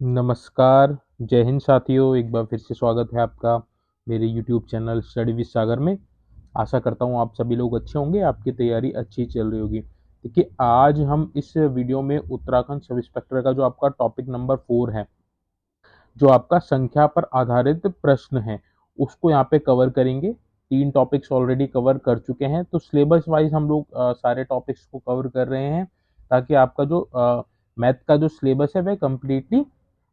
नमस्कार, जय हिंद साथियों। एक बार फिर से स्वागत है आपका मेरे यूट्यूब चैनल स्टडी विद सागर में। आशा करता हूँ आप सभी लोग अच्छे होंगे, आपकी तैयारी अच्छी चल रही होगी। देखिए, आज हम इस वीडियो में उत्तराखंड सब इंस्पेक्टर का जो आपका टॉपिक नंबर 4 है, जो आपका संख्या पर आधारित प्रश्न है, उसको यहाँ पे कवर करेंगे। 3 टॉपिक्स ऑलरेडी कवर कर चुके हैं, तो सिलेबस वाइज हम लोग सारे टॉपिक्स को कवर कर रहे हैं, ताकि आपका जो मैथ का जो सिलेबस है वह कंप्लीटली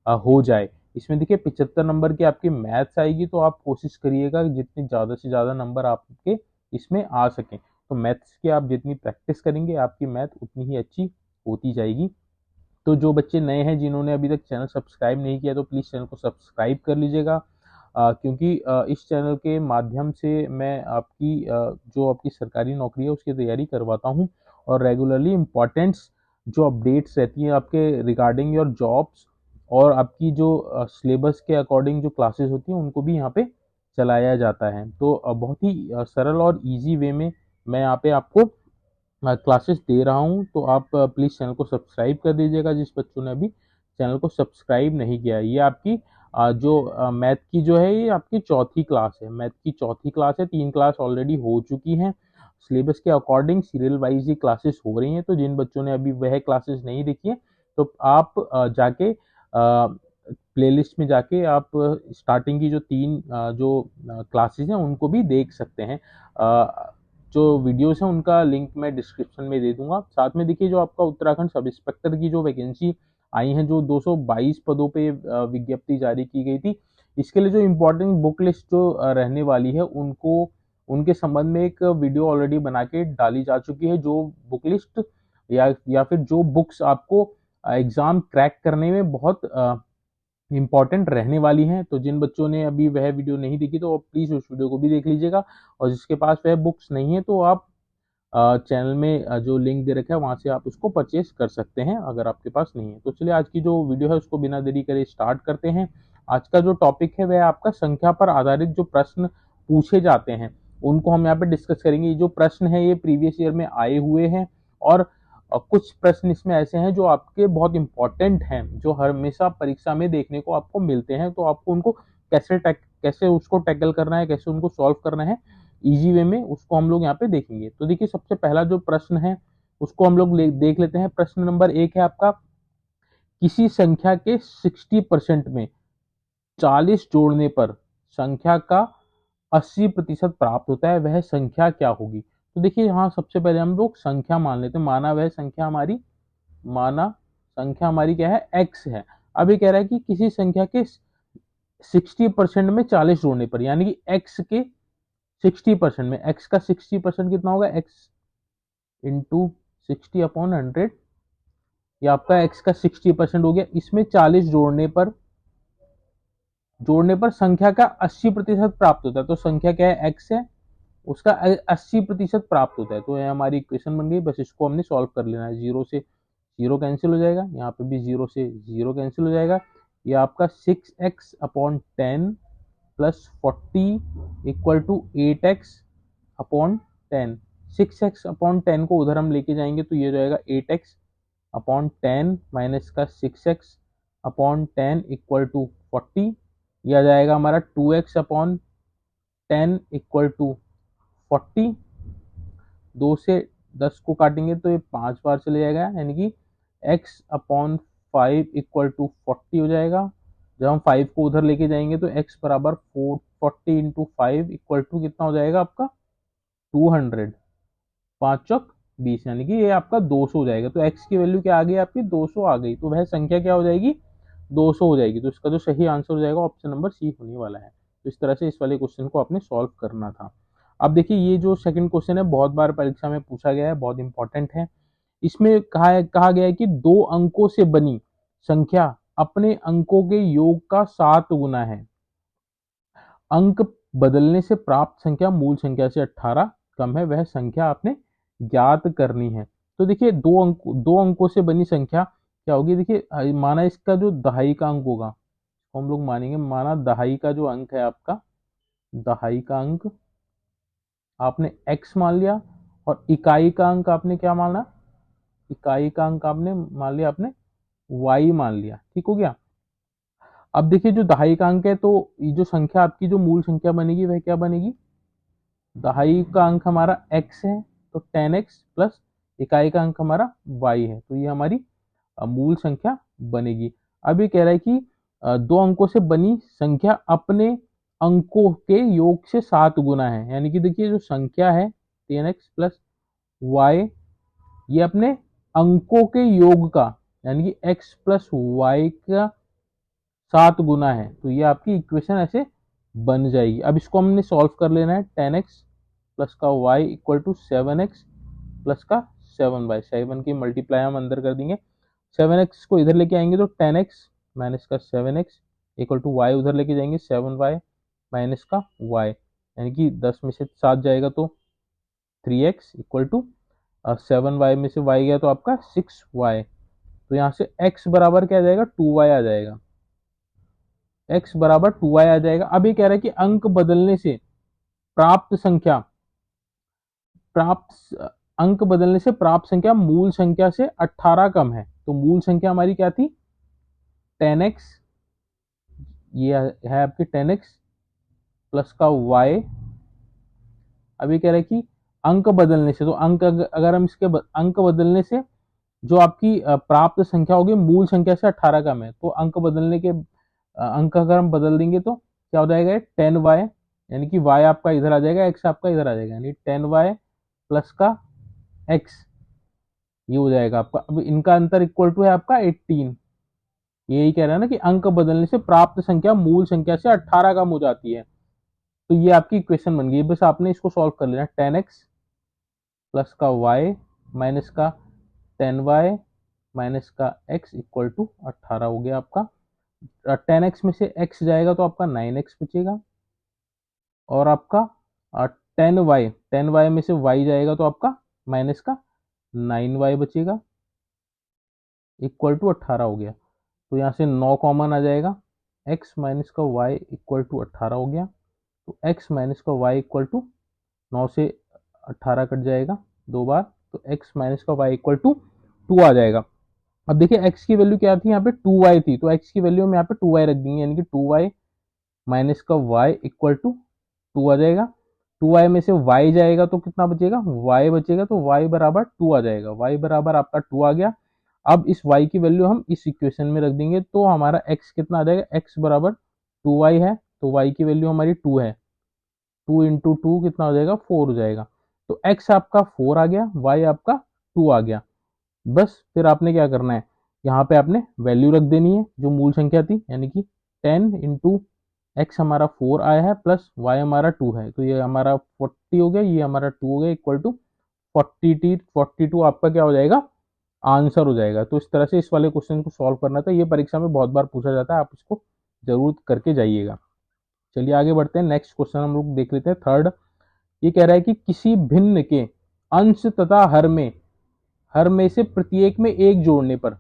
हो जाए। इसमें देखिए 75 नंबर की आपकी मैथ्स आएगी, तो आप कोशिश करिएगा कि जितने ज़्यादा से ज़्यादा नंबर आपके इसमें आ सकें। तो मैथ्स की आप जितनी प्रैक्टिस करेंगे, आपकी मैथ उतनी ही अच्छी होती जाएगी। तो जो बच्चे नए हैं, जिन्होंने अभी तक चैनल सब्सक्राइब नहीं किया, तो प्लीज़ चैनल को सब्सक्राइब कर लीजिएगा, क्योंकि इस चैनल के माध्यम से मैं आपकी जो आपकी सरकारी नौकरी है उसकी तैयारी करवाता हूँ, और रेगुलरली इम्पॉर्टेंट्स जो अपडेट्स रहती हैं आपके रिगार्डिंग योर जॉब्स, और आपकी जो सिलेबस के अकॉर्डिंग जो क्लासेस होती हैं उनको भी यहाँ पे चलाया जाता है। तो बहुत ही सरल और इजी वे में मैं यहाँ पे आपको क्लासेस दे रहा हूँ। तो आप प्लीज़ चैनल को सब्सक्राइब कर दीजिएगा, जिस बच्चों ने अभी चैनल को सब्सक्राइब नहीं किया है। ये आपकी जो मैथ की जो है, ये आपकी चौथी क्लास है। मैथ की चौथी क्लास है, 3 क्लास ऑलरेडी हो चुकी हैं। सिलेबस के अकॉर्डिंग सीरियल वाइज ही क्लासेस हो रही हैं। तो जिन बच्चों ने अभी वह क्लासेस नहीं देखी है, तो आप जाके प्लेलिस्ट में जाके आप स्टार्टिंग की जो 3 जो क्लासेस हैं उनको भी देख सकते हैं। जो वीडियोस हैं उनका लिंक मैं डिस्क्रिप्शन में दे दूंगा। साथ में देखिए, जो आपका उत्तराखंड सब इंस्पेक्टर की जो वैकेंसी आई हैं, जो 222 पदों पे विज्ञप्ति जारी की गई थी, इसके लिए जो इम्पोर्टेंट बुक लिस्ट जो रहने वाली है, उनको उनके संबंध में एक वीडियो ऑलरेडी बना के डाली जा चुकी है। जो बुक लिस्ट या फिर जो बुक्स आपको एग्जाम क्रैक करने में बहुत इम्पॉर्टेंट रहने वाली हैं, तो जिन बच्चों ने अभी वह वीडियो नहीं देखी, तो प्लीज़ उस वीडियो को भी देख लीजिएगा। और जिसके पास वह बुक्स नहीं है, तो आप चैनल में जो लिंक दे रखा है वहाँ से आप उसको परचेज कर सकते हैं, अगर आपके पास नहीं है। तो चलिए, आज की जो वीडियो है उसको बिना देरी करे स्टार्ट करते हैं। आज का जो टॉपिक है वह आपका संख्या पर आधारित जो प्रश्न पूछे जाते हैं उनको हम यहाँ पे डिस्कस करेंगे। ये जो प्रश्न है ये प्रीवियस ईयर में आए हुए हैं, और कुछ प्रश्न इसमें ऐसे हैं जो आपके बहुत इंपॉर्टेंट हैं, जो हमेशा परीक्षा में देखने को आपको मिलते हैं। तो आपको उनको कैसे उसको टैकल करना है, कैसे उनको सॉल्व करना है इजी वे में, उसको हम लोग यहाँ पे देखेंगे। तो देखिए, सबसे पहला जो प्रश्न है उसको हम लोग देख लेते हैं। प्रश्न नंबर 1 है आपका, किसी संख्या के 60% में 40 जोड़ने पर संख्या का 80% प्राप्त होता है, वह संख्या क्या होगी? तो देखिए, यहाँ सबसे पहले हम लोग संख्या मान लेते हैं। माना संख्या हमारी क्या है, x है। अब ये कह रहा है कि किसी संख्या के 60% में 40 जोड़ने पर, यानी कि x के 60% में, x का 60% कितना होगा, x इंटू 60/100। ये आपका x का 60% हो गया। इसमें 40 जोड़ने पर संख्या का 80% प्राप्त होता है। तो संख्या क्या है, x है, उसका 80% प्राप्त होता है। तो ये हमारी इक्वेशन बन गई। बस इसको हमने सॉल्व कर लेना है। जीरो से जीरो कैंसिल हो जाएगा, यहाँ पे भी जीरो से जीरो कैंसिल हो जाएगा। ये आपका 6x/10 plus 40 equal to 8x/10। 6x/10 को उधर हम लेके जाएंगे, तो ये हो जाएगा 8x/10 माइनस का 6x/10 इक्वल टू 40। यह आ जाएगा हमारा 2x/10 इक्वल टू 40। 2 से 10 को काटेंगे तो ये 5 बार चले जाएगा, यानी कि x/5 इक्वल टू 40 हो जाएगा। जब हम 5 को उधर लेके जाएंगे, तो x बराबर 40 इंटू 5 इक्वल टू कितना हो जाएगा आपका, 200। 5 चौक 20, यानी कि ये आपका 200 हो जाएगा। तो x की वैल्यू क्या आ गई आपकी, 200 आ गई। तो वह संख्या क्या हो जाएगी, 200 हो जाएगी। तो इसका जो सही आंसर हो जाएगा, ऑप्शन नंबर सी होने वाला है। तो इस तरह से इस वाले क्वेश्चन को आपने सॉल्व करना था। अब देखिए, ये जो सेकंड क्वेश्चन है बहुत बार परीक्षा में पूछा गया है, बहुत इंपॉर्टेंट है। इसमें कहा गया है कि 2 अंकों से बनी संख्या अपने अंकों के योग का 7 गुना है। अंक बदलने से प्राप्त संख्या मूल संख्या से 18 कम है, वह संख्या आपने ज्ञात करनी है। तो देखिए, दो अंकों से बनी संख्या क्या होगी। देखिए, माना इसका जो दहाई का अंक होगा, तो हम लोग मानेंगे, माना दहाई का जो अंक है आपका, दहाई का अंक आपने x मान लिया, और इकाई का अंक आपने क्या इकाई का अंक आपने मान लिया, आपने y मान लिया। ठीक हो गया। अब देखिए जो दहाई का अंक है, तो ये जो संख्या आपकी जो मूल संख्या बनेगी वह क्या बनेगी, दहाई का अंक हमारा x है तो 10x प्लस इकाई का अंक हमारा y है, तो ये हमारी मूल संख्या बनेगी। अब ये कह रहा है कि दो अंकों से बनी संख्या अपने अंकों के योग से 7 गुना है, यानी कि देखिए जो संख्या है 10x प्लस y, ये अपने अंकों के योग का यानी कि x प्लस वाई का 7 गुना है, तो ये आपकी इक्वेशन ऐसे बन जाएगी। अब इसको हमने सॉल्व कर लेना है, 10x प्लस का y equal to 7x plus का 7y, 7 की मल्टीप्लाई हम अंदर कर देंगे, 7x को इधर लेके आएंगे तो 10x माइनस का 7x इक्वल टू y उधर लेके जाएंगे 7y माइनस का y, यानी कि 10 में से 7 जाएगा तो 3x इक्वल टू 7y में से y गया तो आपका 6y, तो यहाँ से x बराबर क्या आ जाएगा, 2y आ जाएगा, x बराबर 2y आ जाएगा। अब ये कह रहा है कि अंक बदलने से प्राप्त संख्या प्राप्त अंक बदलने से प्राप्त संख्या मूल संख्या से 18 कम है, तो मूल संख्या हमारी क्या थी 10x, ये है आपकी 10x प्लस का y। अब ये कह रहा है कि अंक बदलने से, तो अंक अगर हम इसके अंक बदलने से जो आपकी प्राप्त संख्या होगी मूल संख्या से 18 कम है, तो अंक बदलने के अंक अगर हम बदल देंगे तो क्या हो जाएगा 10y, यानी कि y आपका इधर आ जाएगा, x आपका इधर आ जाएगा, यानी 10y प्लस का x, ये हो जाएगा आपका। अब इनका अंतर इक्वल टू है आपका 18, यही कह रहा है ना कि अंक बदलने से प्राप्त संख्या मूल संख्या से 18 कम हो जाती है, तो ये आपकी इक्वेशन बन गई। बस आपने इसको सॉल्व कर लेना, 10x प्लस का y माइनस का 10y माइनस का x इक्वल टू 18 हो गया आपका। 10x में से x जाएगा तो आपका 9x बचेगा, और आपका 10y में से y जाएगा तो आपका माइनस का 9y बचेगा इक्वल टू 18 हो गया, तो यहाँ से 9 कॉमन आ जाएगा, x माइनस का y इक्वल टू 18 हो गया, तो x माइनस का y इक्वल टू 9 से 18 कट जाएगा 2 बार, तो x माइनस का y इक्वल टू 2 आ जाएगा। अब देखिए x की वैल्यू क्या थी, यहाँ पे 2y थी, तो x की वैल्यू हम यहाँ पे 2y रख देंगे, यानी कि 2y माइनस का y इक्वल टू 2 आ जाएगा। 2y में से y जाएगा तो कितना बचेगा, y बचेगा, तो y बराबर 2 आ जाएगा, y बराबर आपका 2 आ गया। अब इस y की वैल्यू हम इस इक्वेशन में रख देंगे, तो हमारा x कितना आ जाएगा, x बराबर 2y है, तो y की वैल्यू हमारी 2 है, 2 इंटू 2 कितना हो जाएगा, 4 हो जाएगा, तो x आपका 4 आ गया, y आपका 2 आ गया। बस फिर आपने क्या करना है, यहाँ पे आपने वैल्यू रख देनी है जो मूल संख्या थी, यानी कि 10 इंटू एक्स हमारा 4 आया है प्लस y हमारा 2 है, तो ये हमारा 40 हो गया, ये हमारा 2 हो गया, इक्वल टू 42 आपका क्या हो जाएगा, आंसर हो जाएगा। तो इस तरह से इस वाले क्वेश्चन को सॉल्व करना था, ये परीक्षा में बहुत बार पूछा जाता है, आप इसको जरूर करके जाइएगा। चलिए आगे बढ़ते हैं, नेक्स्ट क्वेश्चन हम लोग देख लेते हैं थर्ड। ये कह रहा है कि किसी भिन्न के अंश तथा हर में से प्रत्येक में एक जोड़ने पर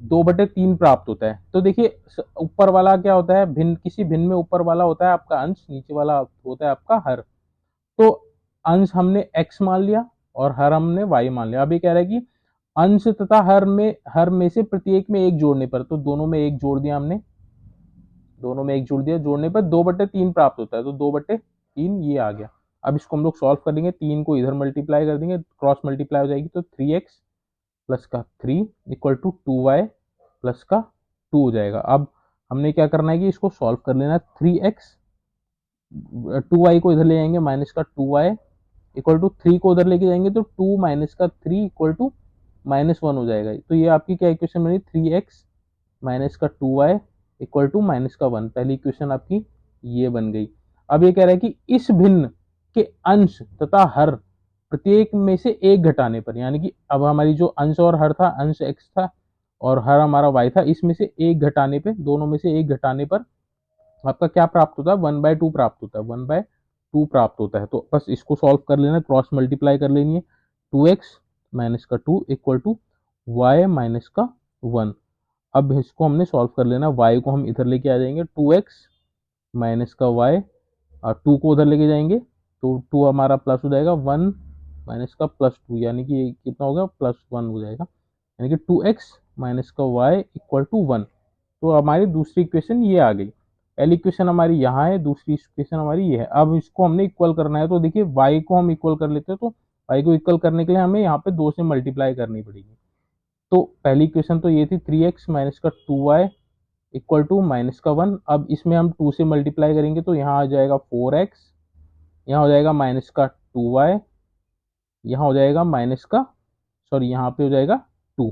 2/3 प्राप्त होता है। तो देखिए ऊपर वाला क्या होता है, भिन्न, किसी भिन्न में ऊपर वाला होता है आपका अंश, नीचे वाला होता है आपका हर। तो अंश हमने x मान लिया और हर हमने y मान लिया। अब ये कह रहा है कि अंश तथा हर में से प्रत्येक में एक जोड़ने पर, तो दोनों में एक जोड़ दिया हमने, दोनों में एक जोड़ दिया, जोड़ने पर 2/3 प्राप्त होता है, तो 2/3 ये आ गया। अब इसको हम लोग सॉल्व कर देंगे, 3 को इधर मल्टीप्लाई कर देंगे, क्रॉस मल्टीप्लाई हो जाएगी, तो 3x प्लस का 3 इक्वल टू 2y प्लस का 2 हो जाएगा। अब हमने क्या करना है कि इसको सॉल्व कर लेना, 3x 2y को इधर ले जाएंगे माइनस का 2y इक्वल टू 3 को उधर लेके जाएंगे तो 2 माइनस का 3 इक्वल टू -1 हो जाएगा। तो ये आपकी क्या इक्वेशन बनी, 3x माइनस का 2y इक्वल टू -1, पहली इक्वेशन आपकी ये बन गई। अब ये कह रहा है कि इस भिन्न के अंश तथा हर प्रत्येक में से एक घटाने पर, यानी कि अब हमारी जो अंश और हर था, अंश x था और हर हमारा y था, इसमें से एक घटाने पे, दोनों में से एक घटाने पर आपका क्या प्राप्त होता है, 1/2 प्राप्त होता है, 1/2 प्राप्त होता है। तो बस इसको सॉल्व कर लेना, क्रॉस मल्टीप्लाई कर लेनी है, 2x माइनस का 2 इक्वल टू y माइनस का 1। अब इसको हमने सॉल्व कर लेना, y को हम इधर लेके आ जाएंगे, 2x माइनस का y और 2 को उधर लेके जाएंगे तो 2 हमारा प्लस हो जाएगा, 1 माइनस का +2, यानी कि कितना होगा, +1 हो जाएगा, यानी कि 2x माइनस का y इक्वल टू 1। तो हमारी दूसरी इक्वेशन ये आ गई। पहली इक्वेशन हमारी यहाँ है, दूसरी इक्वेशन हमारी ये है। अब इसको हमने इक्वल करना है, तो देखिए y को हम इक्वल कर लेते हैं, तो y को इक्वल करने के लिए हमें यहाँ पे 2 से मल्टीप्लाई करनी पड़ेगी। तो पहली इक्वेशन तो ये थी 3x माइनस का 2y इक्वल टू माइनस का 1। अब इसमें हम 2 से मल्टीप्लाई करेंगे तो यहाँ आ जाएगा 4x, यहाँ हो जाएगा माइनस का 2y, यहाँ हो जाएगा माइनस का, सॉरी यहाँ पे हो जाएगा 2।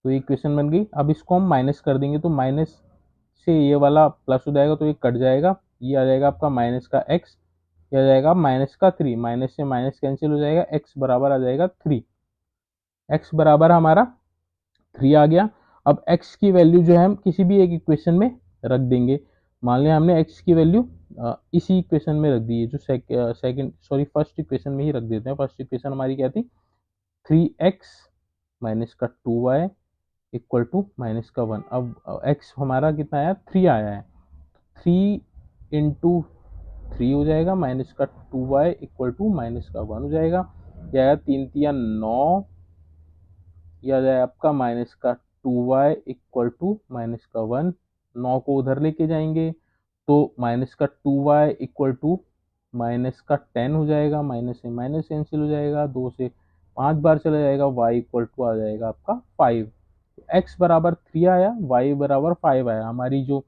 तो ये इक्वेशन बन गई। अब इसको हम माइनस कर देंगे तो माइनस से ये वाला प्लस हो जाएगा तो ये कट जाएगा, ये आ जाएगा आपका माइनस का x, ये आ जाएगा माइनस का 3, माइनस से माइनस कैंसिल हो जाएगा, x बराबर आ जाएगा 3। x बराबर हमारा 3 आ गया। अब x की वैल्यू जो है हम किसी भी एक इक्वेशन में रख देंगे। मान लिया हमने x की वैल्यू इसी इक्वेशन में रख दी है, जो फर्स्ट इक्वेशन में ही रख देते हैं। फर्स्ट इक्वेशन हमारी क्या थी, 3x माइनस का 2y इक्वल टू माइनस का 1। अब x हमारा कितना आया, 3 आया है, 3 इंटू 3 हो जाएगा, माइनस का 2y इक्वल टू माइनस का 1 हो जाएगा। यह आया 3 तिया 9, यह आ जाए आपका माइनस का 2y इक्वल टू माइनस का 1। 9 को उधर लेके जाएंगे तो माइनस का 2y इक्वल टू माइनस का 10 हो जाएगा, माइनस से माइनस कैंसिल हो जाएगा, 2 से 5 बार चला जाएगा, y इक्वल टू आ जाएगा आपका 5। x बराबर 3 आया, y बराबर 5 आया। हमारी जो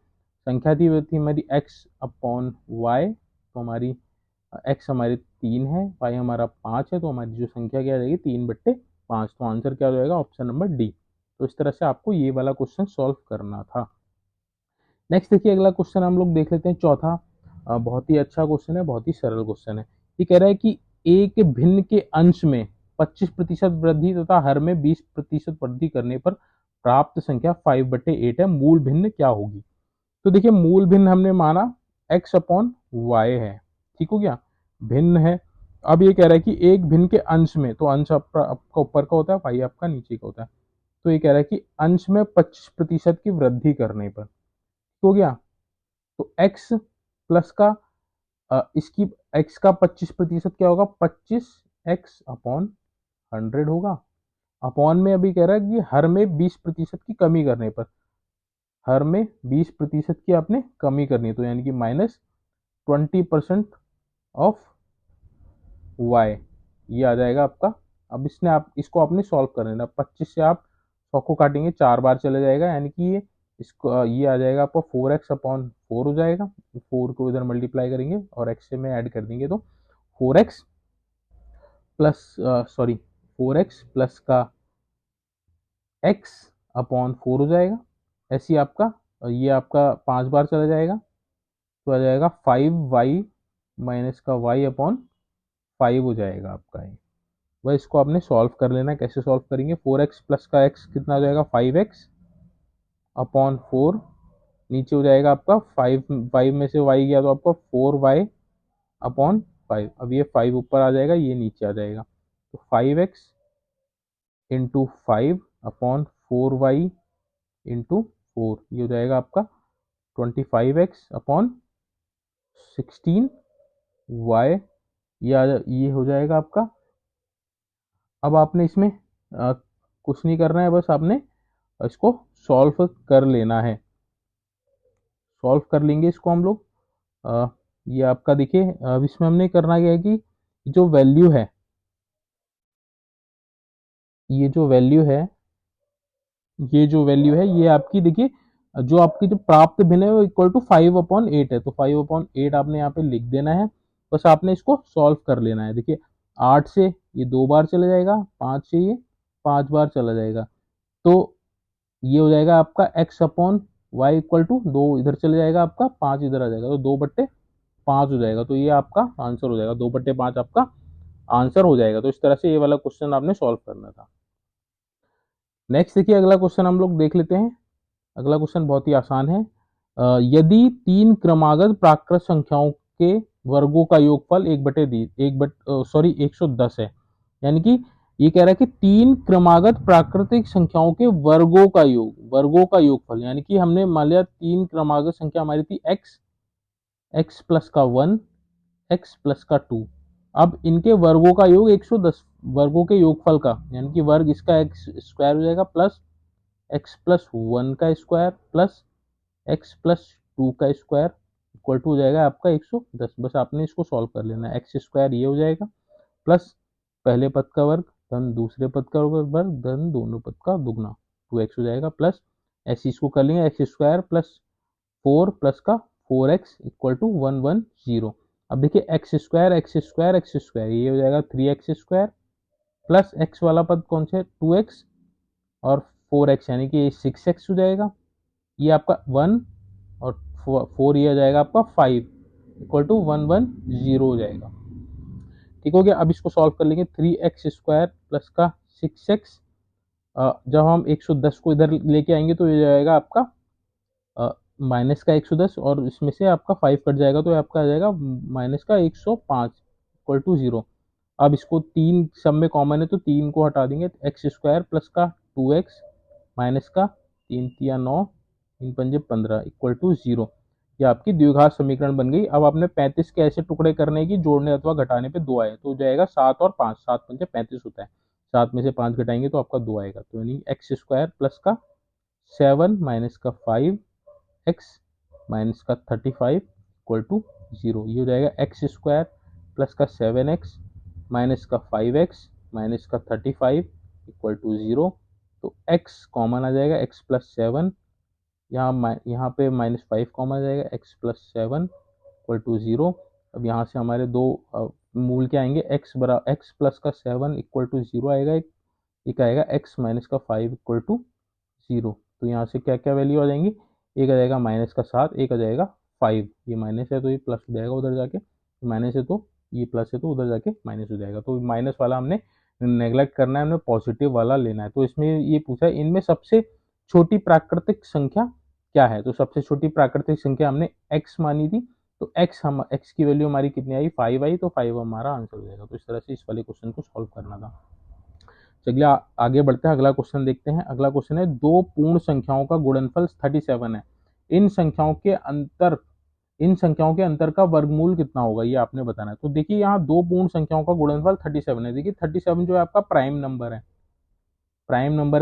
संख्या थी वो थी हमारी x अपॉन y, तो हमारी x हमारी 3 है, y हमारा 5 है, तो हमारी जो संख्या क्या आ जाएगी 3/5। तो आंसर क्या हो जाएगा, ऑप्शन नंबर डी। तो इस तरह से आपको ये वाला क्वेश्चन सॉल्व करना था। नेक्स्ट देखिए अगला क्वेश्चन हम लोग देख लेते हैं, चौथा। बहुत ही अच्छा क्वेश्चन है, बहुत ही सरल क्वेश्चन है। ये कह रहा है कि एक भिन्न के अंश में 25% वृद्धि तथा हर में 20% वृद्धि करने पर प्राप्त संख्या 5/8 है, मूल भिन्न क्या होगी। तो देखिए मूल भिन्न हमने माना x अपॉन वाई है, ठीक हो गया, भिन्न है। अब ये कह रहा है कि एक भिन्न के अंश में, तो अंश आपका ऊपर का होता है, y आपका नीचे का होता है। तो ये कह रहा है कि अंश में 25% की वृद्धि करने पर, हो गया, तो x प्लस का इसकी x का 25% क्या होगा, 25x अपॉन 100 होगा। अपॉन में अभी कह रहा है कि हर में 20% की कमी करने पर, हर में 20% की आपने कमी करनी है, तो यानी कि -20% ऑफ y, ये आ जाएगा आपका। अब इसको आपने सॉल्व कर लेना। 25 से आप 100 को काटेंगे, 4 बार चला जाएगा, यानी कि ये आ जाएगा आपका 4x अपॉन 4 हो जाएगा। 4 को इधर मल्टीप्लाई करेंगे और x से में ऐड कर देंगे तो 4x प्लस का x अपॉन 4 हो जाएगा। ऐसे आपका ये आपका 5 बार चला जाएगा, तो आ जाएगा 5y माइनस का y अपॉन 5 हो जाएगा आपका। ये वह इसको आपने सॉल्व कर लेना है। कैसे सॉल्व करेंगे, 4x प्लस का x कितना हो जाएगा, 5x अपॉन 4, नीचे हो जाएगा आपका 5 में से y गया तो आपका 4y अपॉन 5। अब ये 5 ऊपर आ जाएगा, ये नीचे आ जाएगा, तो 5x into 5 upon 4y into 4, ये हो जाएगा आपका 25x अपॉन 16y, ये हो जाएगा आपका। अब आपने इसमें कुछ नहीं करना है, बस आपने इसको सॉल्व कर लेना है। सॉल्व कर लेंगे इसको हम लोग। ये आपका देखिए, अब इसमें हमने करना क्या है कि जो वैल्यू है, ये जो वैल्यू है, ये आपकी देखिए, जो आपकी जो प्राप्त भिन्न है वो इक्वल टू 5/8 है, तो 5/8 आपने यहाँ पे लिख देना है। बस आपने इसको सॉल्व कर लेना है। देखिए 8 से ये 2 बार चला जाएगा, 5 से ये 5 बार चला जाएगा, तो ये हो जाएगा आपका x upon y equal to 2 इधर चले जाएगा, आपका 5 इधर आ जाएगा, तो 2/5 हो जाएगा। तो ये आपका आंसर हो जाएगा, 2/5 आपका आंसर हो जाएगा। तो इस तरह से ये वाला क्वेश्चन आपने सॉल्व करना था। नेक्स्ट देखिए अगला क्वेश्चन हम लोग देख लेते हैं। अगला क्वेश्चन बहुत ही आसान है। यदि 3 क्रमागत प्राकृत संख्याओं के वर्गों का योगफल 110 है, यानी कि ये कह रहा है कि 3 क्रमागत प्राकृतिक संख्याओं के वर्गों का योगफल, यानी कि हमने मान लिया 3 क्रमागत संख्या हमारी थी x प्लस का 1, x प्लस का 2। अब इनके वर्गों का योग 110 वर्गों के योगफल का, यानी कि वर्ग इसका x स्क्वायर हो जाएगा प्लस एक्स प्लस वन का square plus x plus two का स्क्वायर इक्वल टू हो जाएगा आपका 110। बस आपने इसको सॉल्व कर लेना है। एक्स स्क्वायर ये हो जाएगा प्लस पहले पद का वर्ग धन दूसरे पद का वर्ग धन दोनों पद का दुगना 2x हो जाएगा प्लस ऐसे इसको कर लेंगे एक्स स्क्वायर प्लस 4 प्लस का 4x इक्वल टू 110। अब देखिए x square x square x square ये हो जाएगा 3x स्क्वायर प्लस एक्स वाला पद कौन सा है 2x और 4x यानी कि 6x हो जाएगा। ये आपका 1 और 4 ये हो जाएगा आपका 5 इक्वल टू 110 हो जाएगा। ठीक हो गया। अब इसको सॉल्व कर लेंगे 3x स्क्वायर प्लस का 6x, जब हम 110 को इधर लेके आएंगे तो ये जाएगा आपका माइनस का 110 और इसमें से आपका 5 कट जाएगा तो आपका आ जाएगा माइनस का 105 इक्वल टू 0। अब इसको तीन सब में कॉमन है तो तीन को हटा देंगे, एक्स स्क्वायर प्लस का 2x माइनस का 3 तिया 9 तीन पंजे 15 इक्वल टू 0। ये आपकी द्विघात समीकरण बन गई। अब आपने 35 के ऐसे टुकड़े करने की जोड़ने अथवा घटाने पे 2 आए तो हो जाएगा 7 और 5, 7 पंजे 35 होता है, 7 में से 5 घटाएंगे तो आपका 2 आएगा। तो यानी एक्स स्क्वायर प्लस का 7 माइनस का 5x माइनस का 35 इक्वल टू 0। ये हो जाएगा एक्स स्क्वायर प्लस का 7x माइनस का 5x माइनस का 35 इक्वल टू 0। तो x कॉमन आ जाएगा, x प्लस 7 यहाँ पे माइनस 5 कॉमन आ जाएगा, x प्लस 7 इक्वल टू 0। अब यहाँ से हमारे दो मूल क्या आएंगे, x प्लस का 7 इक्वल टू 0 आएगा, एक आएगा x माइनस का 5 इक्वल टू 0। तो यहाँ से क्या क्या वैल्यू आ जाएंगी, एक आ जाएगा माइनस का 7, एक आ जाएगा 5। ये माइनस है तो ये प्लस हो जाएगा उधर जाके, माइनस है तो ये प्लस है तो उधर जाके माइनस हो जाएगा। तो माइनस वाला हमने नेग्लेक्ट करना है, हमने पॉजिटिव वाला लेना है। तो इसमें ये पूछा है इनमें सबसे छोटी प्राकृतिक संख्या क्या है। तो सबसे छोटी प्राकृतिक संख्या हमने x मानी थी, तो x की वैल्यू हमारी कितनी आई 5 आई, तो 5 हमारा आंसर हो जाएगा। तो इस तरह से इस वाले क्वेश्चन को सॉल्व करना था। चलिए आगे बढ़ते हैं, अगला क्वेश्चन देखते हैं। अगला क्वेश्चन है दो पूर्ण संख्याओं का गुणनफल 37 है, इन संख्याओं के अंतर का वर्गमूल कितना होगा ये आपने बताना है। तो देखिए यहाँ दो पूर्ण संख्याओं का गुणनफल 37 है। देखिए 37 जो है आपका प्राइम नंबर है,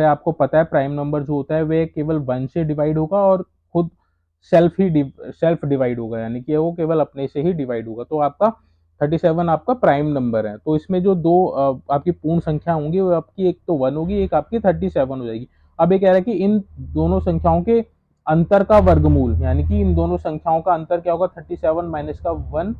आपको पता है प्राइम नंबर जो होता है वह केवल 1 से डिवाइड होगा और खुद सेल्फ डिवाइड होगा, यानी कि वो केवल अपने से ही डिवाइड होगा। तो आपका 37 आपका प्राइम नंबर है। तो इसमें जो दो आपकी पूर्ण संख्या होंगी वो आपकी एक तो 1 होगी, एक आपकी 37 हो जाएगी। अब ये कह रहा है कि इन दोनों संख्याओं के अंतर का वर्गमूल, यानी कि इन दोनों संख्याओं का अंतर क्या होगा, 37 माइनस का 1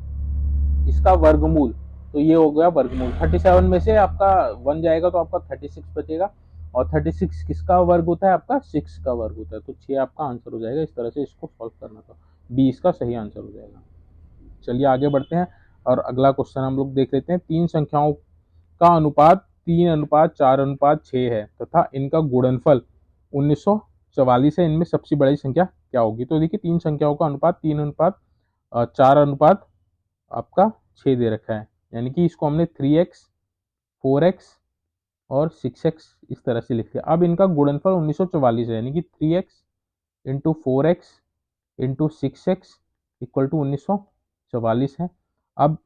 इसका वर्गमूल। तो ये हो गया वर्गमूल। 37 में से आपका 1 जाएगा तो आपका 36 बचेगा, और 36 किसका वर्ग होता है, आपका 6 का वर्ग होता है। तो 6 आपका आंसर हो जाएगा। इस तरह से इसको सॉल्व करना था, बी इसका सही आंसर हो जाएगा। चलिए आगे बढ़ते हैं और अगला क्वेश्चन हम लोग देख लेते हैं। तीन संख्याओं का अनुपात 3:4:6 है तथा इनका गुणनफल 1944 है, इनमें सबसे बड़ी संख्या क्या होगी। तो देखिए तीन संख्याओं का अनुपात 3:4 आपका 6 दे रखा है, यानी कि इसको हमने 3x 4x और 6x इस तरह से लिख लिया। अब इनका गुणनफल 1944 है, यानी कि 3x into 4x into 6x equal to 1944 है। अब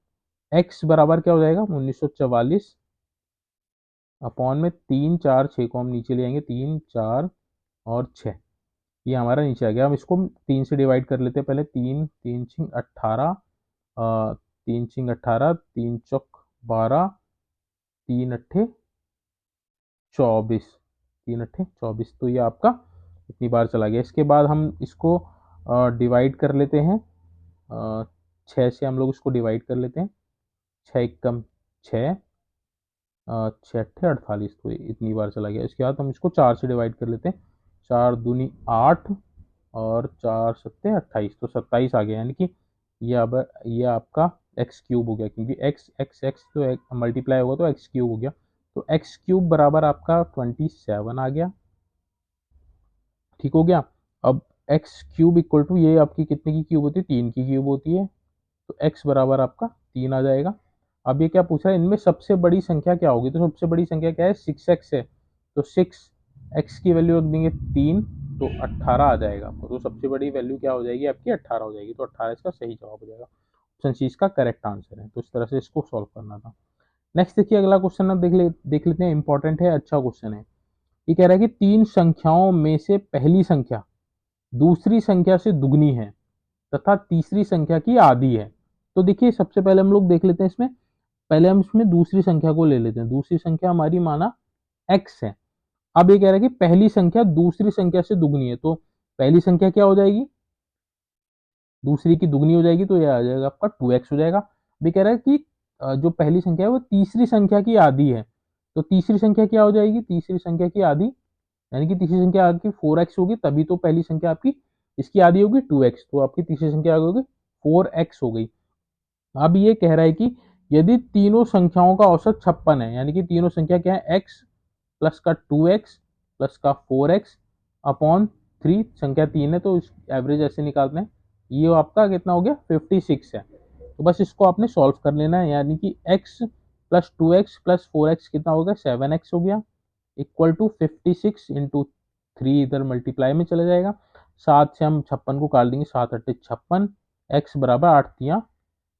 x बराबर क्या हो जाएगा 1944 अपॉन में 3 4 6 को हम नीचे ले आएंगे, 3 4 और 6 ये हमारा नीचे आ गया। हम इसको 3 से डिवाइड कर लेते हैं पहले, 3 3 6 18 3 6 18 3 चौक 12 3 अट्ठे 24 3 अट्ठे 24। तो ये आपका इतनी बार चला गया। इसके बाद हम इसको डिवाइड कर लेते हैं, 6 से हम लोग इसको डिवाइड कर लेते हैं, 6 एकम 6 6 अट्ठे 48। तो इतनी बार चला गया। इसके बाद हम इसको 4 से डिवाइड कर लेते हैं, 4 दूनी 8 और 4 सत्ते 28। तो 27 आ गया, यानी कि ये आपका एक्स क्यूब हो गया, क्योंकि एक्स एक्स एक्स तो मल्टीप्लाई होगा तो एक्स क्यूब हो गया। तो एक्स क्यूब बराबर आपका 27 आ गया। ठीक हो गया। अब एक्स क्यूब इक्वल टू ये आपकी कितने की क्यूब होती है, 3 की क्यूब होती है। तो एक्स बराबर आपका 3 आ जाएगा। अब ये क्या पूछ रहा है, इनमें सबसे बड़ी संख्या क्या होगी। तो सबसे बड़ी संख्या क्या है, 6x है। तो 6x की वैल्यू रख देंगे 3, तो 18 आ जाएगा आपको। तो सबसे बड़ी वैल्यू क्या हो जाएगी आपकी 18 हो जाएगी। तो 18 इसका सही जवाब हो जाएगा, ऑप्शन सी इसका करेक्ट आंसर है। तो इस तरह से इसको सॉल्व करना था। नेक्स्ट देखिए अगला क्वेश्चन देख लेते हैं, इंपॉर्टेंट है, अच्छा क्वेश्चन है। ये कह रहा है कि तीन संख्याओं में से पहली संख्या दूसरी संख्या से दुगनी है तथा तीसरी संख्या की आधी है। तो देखिए सबसे पहले हम लोग देख लेते हैं इसमें, पहले हम इसमें दूसरी संख्या को ले लेते हैं। दूसरी संख्या हमारी माना x है। अब ये कह रहा है कि पहली संख्या दूसरी संख्या से दुगनी है, तो पहली संख्या क्या हो जाएगी, दूसरी की दुगनी हो जाएगी, तो ये आ जाएगा आपका 2x हो जाएगा। अभी कह रहा है कि जो पहली संख्या है वो तीसरी संख्या की आधी है, तो तीसरी संख्या क्या हो जाएगी, तीसरी संख्या की आधी, यानी कि तीसरी संख्या आपकी 4x होगी, तभी तो पहली संख्या आपकी इसकी आधी होगी 2x, तो आपकी तीसरी संख्या आ होगी 4x हो गई। अब ये कह रहा है कि यदि तीनों संख्याओं का औसत 56 है, यानी कि तीनों संख्या क्या है, x प्लस का 2x प्लस का 4x अपॉन 3, संख्या 3 है तो एवरेज ऐसे निकालते हैं, ये आपका कितना हो गया 56 है। तो बस इसको आपने सॉल्व कर लेना है, यानी कि x plus 2x plus 4x कितना हो गया 7x हो गया, इक्वल टू 56 इंटू 3 इधर मल्टीप्लाई में चला जाएगा, 7 से हम 56 को काट देंगे, 7 अट्ठे 56, x बराबर 8 तियां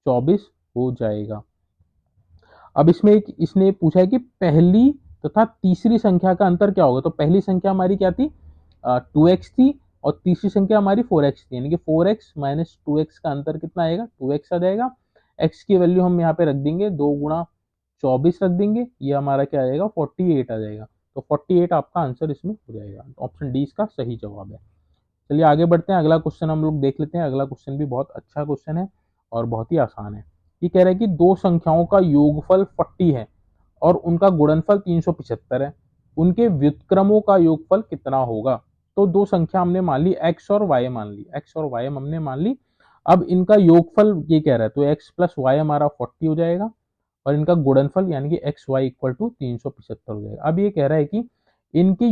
24 हो जाएगा। अब इसमें एक इसने पूछा है कि पहली तथा तीसरी संख्या का अंतर क्या होगा, तो पहली संख्या हमारी क्या थी 2x थी, और तीसरी संख्या हमारी 4x थी, यानी कि 4x माइनस 2x का अंतर कितना आएगा 2x आ जाएगा। x की वैल्यू हम यहाँ पे रख देंगे 2 गुणा 24 रख देंगे, ये हमारा क्या आएगा 48 आ जाएगा, तो 48 आपका आंसर इसमें हो जाएगा, ऑप्शन डी इसका सही जवाब है। चलिए आगे बढ़ते हैं, अगला क्वेश्चन हम लोग देख लेते हैं। अगला क्वेश्चन भी बहुत अच्छा क्वेश्चन है और बहुत ही आसान है। ये कह रहा है कि दो संख्याओं का योगफल 40 है और उनका गुणनफल 375 है, उनके व्युत्क्रमों का योगफल कितना होगा। तो दो संख्या हमने मान ली x और y मान ली, x और y हमने मान ली, अब इनका योगफल ये कह रहा है, तो x प्लस वाई हमारा 40 हो जाएगा और इनका गुणनफल यानी कि एक्स वाई इक्वल टू 375 हो जाएगा। अब ये कह रहा है कि इनके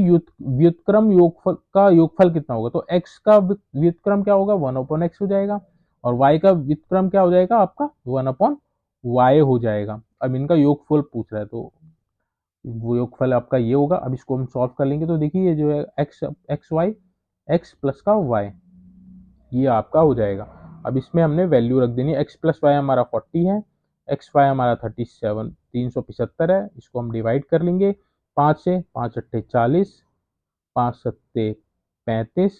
व्युत्क्रम योगफल का योगफल कितना होगा, तो x का व्युत्क्रम क्या होगा 1/x हो जाएगा और y का व्युत्क्रम क्या हो जाएगा आपका 1/y हो जाएगा। अब इनका योगफल पूछ रहा है, तो वो योगफल आपका ये होगा। अब इसको हम सॉल्व कर लेंगे, तो देखिए ये जो है एक्स वाई एक्स प्लस का वाई ये आपका हो जाएगा। अब इसमें हमने वैल्यू रख देनी है, एक्स प्लस वाई हमारा 40 है, एक्स वाई हमारा 37 375 है, इसको हम डिवाइड कर लेंगे 5 से, 5 अट्ठे 40, 5 सत्ते 35,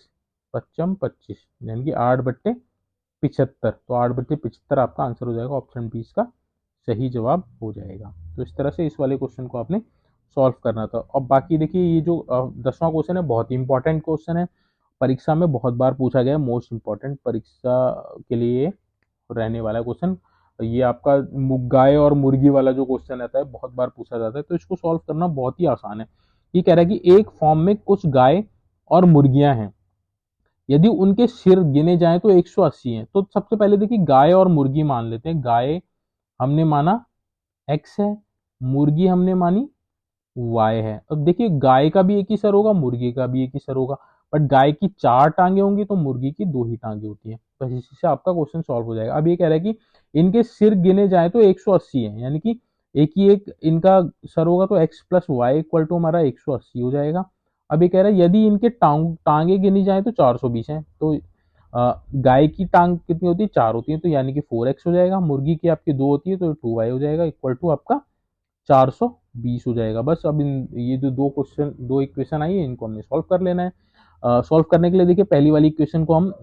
पच्चम 25, यानी कि 8/75, तो 8/75 आपका आंसर हो जाएगा, ऑप्शन बी इसका सही जवाब हो जाएगा। तो इस तरह से इस वाले क्वेश्चन को आपने सॉल्व करना था। और बाकी देखिए ये जो 10वां क्वेश्चन है बहुत ही इंपॉर्टेंट क्वेश्चन है, परीक्षा में बहुत बार पूछा गया, मोस्ट इंपॉर्टेंट परीक्षा के लिए रहने वाला क्वेश्चन। ये आपका गाय और मुर्गी वाला जो क्वेश्चन रहता है बहुत बार पूछा जाता है, तो इसको सॉल्व करना बहुत ही आसान है। ये कह रहा है कि एक फॉर्म में कुछ गाय और मुर्गियां हैं, यदि उनके सिर गिने जाएं तो 180 हैं। तो सबसे पहले देखिए गाय और मुर्गी मान लेते हैं, गाय हमने माना x है, मुर्गी हमने मानी y है। अब देखिए गाय का भी एक ही सर होगा, मुर्गी का भी एक ही सर होगा, बट गाय की 4 टांगे होंगी तो मुर्गी की 2 ही टांगे होती है। बस इसी से आपका क्वेश्चन सॉल्व हो जाएगा। अब ये कह रहा है कि इनके सिर गिने जाए तो 180 है, यानी कि एक ही एक इनका सर होगा, तो x plus y equal to हमारा 180 हो जाएगा। अब ये कह रहा है यदि इनके टांगे गिनी जाए तो 420 है, तो गाय की टांग कितनी होती है 4 होती है, तो यानी कि 4x हो जाएगा, मुर्गी की आपकी 2 होती है तो 2y हो जाएगा, इक्वल टू आपका 420 हो जाएगा। बस अब ये जो दो इक्वेशन आई है इनको हमने सॉल्व कर लेना है। सॉल्व करने के लिए देखिए पहली वाली इक्वेशन को हम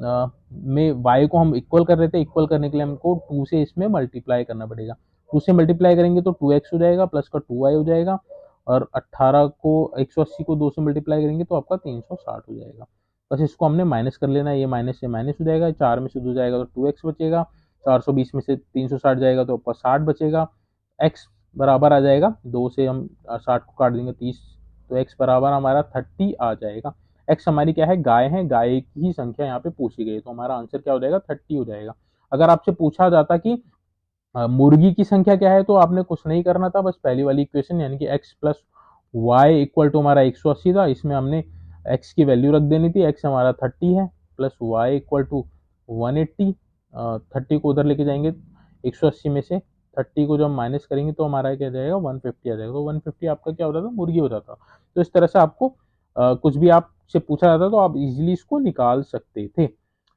में y को हम इक्वल कर रहे थे, इक्वल करने के लिए हमको 2 से इसमें मल्टीप्लाई करना पड़ेगा, 2 से मल्टीप्लाई करेंगे तो 2x हो जाएगा प्लस का 2y हो जाएगा, और 18 को 180 को 2 से मल्टीप्लाई करेंगे तो आपका 360 हो जाएगा। बस इसको हमने माइनस कर लेना है, ये माइनस से माइनस हो जाएगा, 4 में से 2 जाएगा तो 2x बचेगा, 420 में से 360 जाएगा तो आपका 60 बचेगा, x बराबर आ जाएगा 2 से हम 60 को काट देंगे 30, तो x बराबर हमारा 30 आ जाएगा। x हमारी क्या है गाय है, गाय की ही संख्या यहाँ पे पूछी गई, तो हमारा आंसर क्या हो जाएगा 30 हो जाएगा। अगर आपसे पूछा जाता कि मुर्गी की संख्या क्या है, तो आपने कुछ नहीं करना था, बस पहली वाली इक्वेशन यानी कि x plus y equal to हमारा 180 था, इसमें हमने x की वैल्यू रख देनी थी, x हमारा 30 है प्लस वाई इक्वल टू 180, 30 को उधर लेके जाएंगे 180 में से 30 को जब हम माइनस करेंगे तो हमारा क्या जाएगा 150 आ जाएगा, तो 150 आपका क्या होता था मुर्गी होता था। तो इस तरह से आपको कुछ भी आपसे पूछा जाता तो आप इजीली इसको निकाल सकते थे।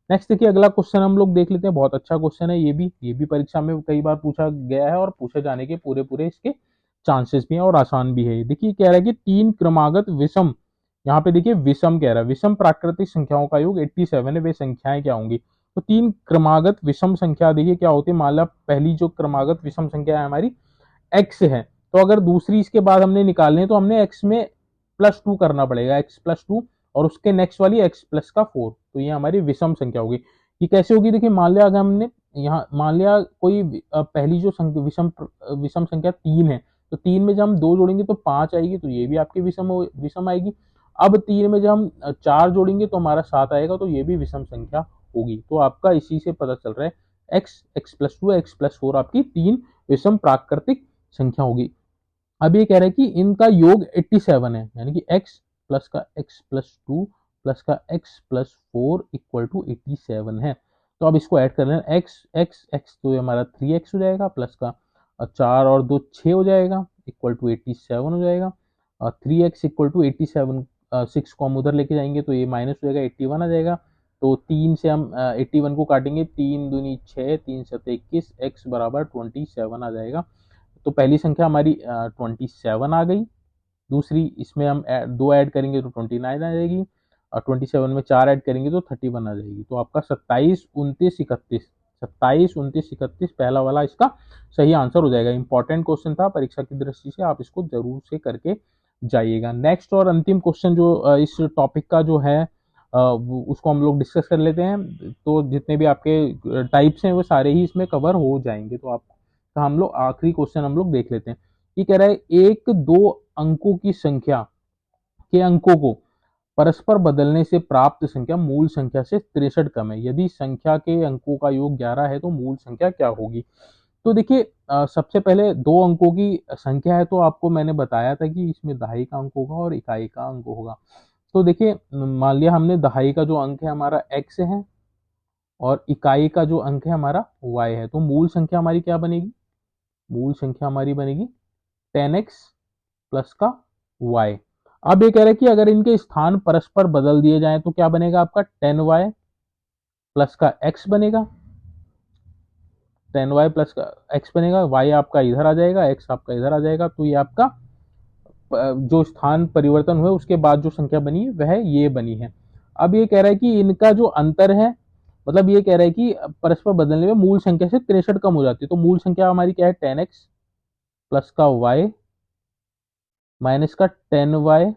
नेक्स्ट देखिए अगला क्वेश्चन हम लोग देख लेते हैं, बहुत अच्छा क्वेश्चन है, ये भी परीक्षा में कई बार पूछा गया है और पूछे जाने के पूरे पूरे इसके चांसेस भी हैं और आसान भी है। देखिए कह रहा है कि 3 क्रमागत विषम यहाँ पे देखिए विषम कह रहा है, विषम प्राकृतिक संख्याओं का योग 87 है, वे संख्याएं क्या होंगी। तो तीन क्रमागत विषम संख्या देखिए क्या होती है। मान ला पहली जो क्रमागत विषम संख्या है हमारी x है, तो अगर दूसरी इसके बाद हमने निकालनी है तो हमने x में +2 करना पड़ेगा, x+2, और उसके नेक्स्ट वाली x+4, तो ये हमारी विषम संख्या होगी। ये कैसे होगी, देखिए मान लिया अगर हमने यहाँ मान लिया कोई पहली जो विषम संख्या 3 है, तो 3 में जब हम 2 जोड़ेंगे तो 5 आएगी, तो ये भी आपकी विषम आएगी। अब 3 में जब हम 4 जोड़ेंगे तो हमारा 7 आएगा, तो ये भी विषम संख्या होगी। तो आपका इसी से पता चल रहा है x, x+2, x+4 आपकी 3 विषम प्राकृतिक संख्या होगी। अब ये कह रहा है कि इनका योग 87 है, यानी कि x प्लस का x+2 प्लस का x+4 इक्वल टू 87 है। तो अब इसको ऐड कर लेना, x तो ये हमारा 3x हो जाएगा, प्लस का 4 और 2 6 हो जाएगा, इक्वल टू 87 हो जाएगा। 3x इक्वल टू 87, 6 को हम उधर लेके जाएंगे तो ये माइनस हो जाएगा, 81 आ जाएगा। तो 3 से हम 81 को काटेंगे, 3 दूनी 6, 3 7 21, x बराबर 27 आ जाएगा। तो पहली संख्या हमारी 27 आ गई, दूसरी इसमें हम 2 ऐड करेंगे तो 29 आ जाएगी, और 27 में 4 ऐड करेंगे तो 31 आ जाएगी। तो आपका 27 29 31 पहला वाला इसका सही आंसर हो जाएगा। इंपॉर्टेंट क्वेश्चन था परीक्षा की दृष्टि से, आप इसको जरूर से करके जाइएगा। नेक्स्ट और अंतिम क्वेश्चन जो इस टॉपिक का जो है उसको हम लोग डिस्कस कर लेते हैं। तो जितने भी आपके टाइप्स हैं वो सारे ही इसमें कवर हो जाएंगे। तो हम लोग आखिरी क्वेश्चन हम लोग देख लेते हैं। ये कह रहा है एक दो अंकों की संख्या के अंकों को परस्पर बदलने से प्राप्त संख्या मूल संख्या से 63 कम है। यदि संख्या के अंकों का योग 11 है तो मूल संख्या क्या होगी। तो देखिए सबसे पहले दो अंकों की संख्या है, तो आपको मैंने बताया था कि इसमें दहाई का अंक होगा और इकाई का अंक होगा। तो देखिए मान लिया हमने दहाई का जो अंक है हमारा x है, और इकाई का जो अंक है हमारा y है, तो मूल संख्या हमारी क्या बनेगी, मूल संख्या हमारी बनेगी 10x प्लस का y। अब ये कह रहा है कि अगर इनके स्थान परस्पर बदल दिए जाएं तो क्या बनेगा, आपका 10y प्लस का x बनेगा, 10y प्लस का x बनेगा, y आपका इधर आ जाएगा, x आपका इधर आ जाएगा। तो ये आपका जो स्थान परिवर्तन हुए उसके बाद जो संख्या बनी वह ये बनी है। अब ये कह रहा है कि इनका जो अंतर है, मतलब ये कह रहा है कि परस्पर बदलने में मूल संख्या से 63 कम हो जाती है। तो मूल संख्या हमारी क्या है, 10x प्लस का y माइनस का 10y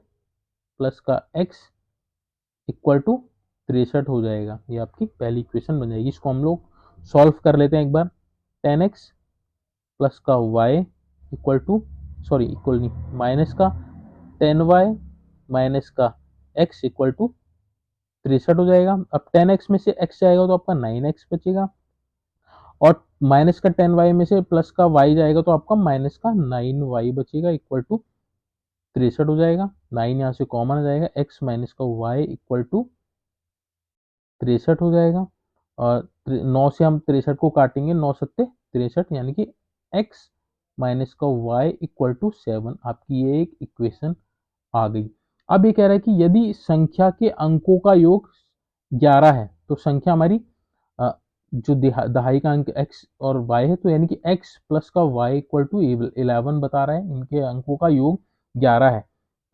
प्लस का x इक्वल टू 63 हो जाएगा। ये आपकी पहली इक्वेशन बन जाएगी। इसको हम लोग सॉल्व कर लेते हैं एक बार। 10x प्लस का y इक्वल टू इक्वल नहीं, माइनस का 10y माइनस का x इक्वल टू 63 हो जाएगा। अब 10x में से x जाएगा तो आपका 9x बचेगा, और माइनस का 10y में से प्लस का y जाएगा तो आपका माइनस का 9y बचेगा, इक्वल टू 63 हो जाएगा। 9 यहाँ से कॉमन आ जाएगा, x माइनस का y इक्वल टू 63 हो जाएगा। और 9 से हम 63 को काटेंगे, 9 सत्ते 63, यानी कि x माइनस का y इक्वल टू 7। आपकी ये एक इक्वेशन आ गई। अब ये कह रहा है कि यदि संख्या के अंकों का योग 11 है तो संख्या हमारी जो दहाई का अंक x और y है, तो यानी कि x प्लस का y इक्वल टू 11 बता रहा है, इनके अंकों का योग 11 है।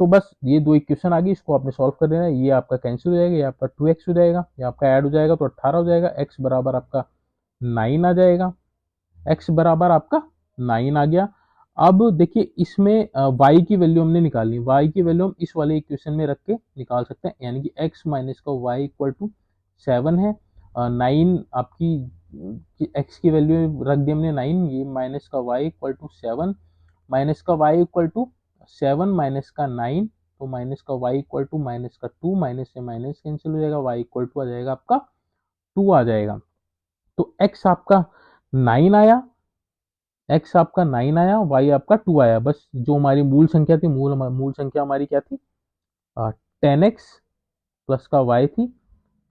तो बस ये दो इक्वेशन आ गई, इसको आपने सॉल्व कर देना है। ये आपका कैंसिल हो जाएगा, ये आपका 2x हो जाएगा, ये आपका ऐड हो जाएगा तो 18 हो जाएगा, x बराबर आपका 9 आ जाएगा, x बराबर आपका 9 आ गया। अब देखिए इसमें y की वैल्यू हमने निकालनी, y की वैल्यू हम इस वाले इक्वेशन में रख के निकाल सकते हैं, यानी कि x माइनस का y इक्वल टू 7 है। 9 आपकी x की वैल्यू रख दी हमने 9, ये माइनस का y इक्वल टू 7, माइनस का y इक्वल टू 7 माइनस का 9, तो माइनस का y इक्वल टू माइनस का 2, माइनस से माइनस कैंसिल हो जाएगा, y इक्वल टू आ जाएगा आपका 2 आ जाएगा। तो x आपका 9 आया, x आपका 9 आया, y आपका 2 आया। बस जो हमारी मूल संख्या थी, मूल संख्या हमारी क्या थी, 10x प्लस का y थी।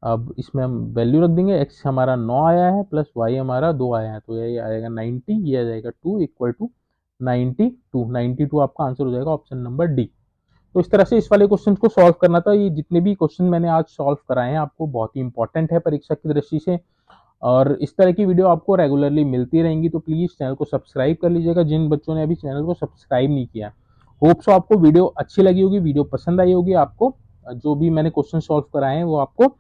अब इसमें हम वैल्यू रख देंगे, x हमारा 9 आया है प्लस y हमारा 2 आया है, तो ये आएगा 90, ये आ जाएगा 2 इक्वल टू 92 आपका आंसर हो जाएगा, ऑप्शन नंबर डी। तो इस तरह से इस वाले क्वेश्चन को सॉल्व करना था। ये जितने भी क्वेश्चन मैंने आज सॉल्व कराए हैं आपको बहुत ही इंपॉर्टेंट है परीक्षा की दृष्टि से, और इस तरह की वीडियो आपको रेगुलरली मिलती रहेंगी। तो प्लीज़ चैनल को सब्सक्राइब कर लीजिएगा जिन बच्चों ने अभी चैनल को सब्सक्राइब नहीं किया। होप सो आपको वीडियो अच्छी लगी होगी, वीडियो पसंद आई होगी आपको, जो भी मैंने क्वेश्चन सॉल्व कराए हैं वो आपको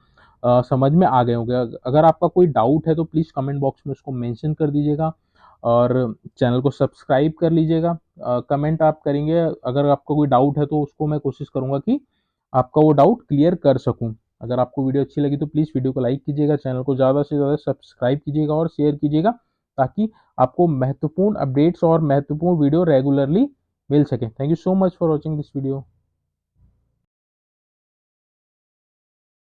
समझ में आ गए होंगे। अगर आपका कोई डाउट है तो प्लीज़ कमेंट बॉक्स में उसको मेंशन कर दीजिएगा और चैनल को सब्सक्राइब कर लीजिएगा। कमेंट आप करेंगे अगर आपको कोई डाउट है तो उसको मैं कोशिश करूँगा कि आपका वो डाउट क्लियर कर सकूँ। अगर आपको वीडियो अच्छी लगी तो प्लीज़ वीडियो को लाइक कीजिएगा, चैनल को ज़्यादा से ज़्यादा सब्सक्राइब कीजिएगा और शेयर कीजिएगा, ताकि आपको महत्वपूर्ण अपडेट्स और महत्वपूर्ण वीडियो रेगुलरली मिल सके। Thank you so much for watching this video.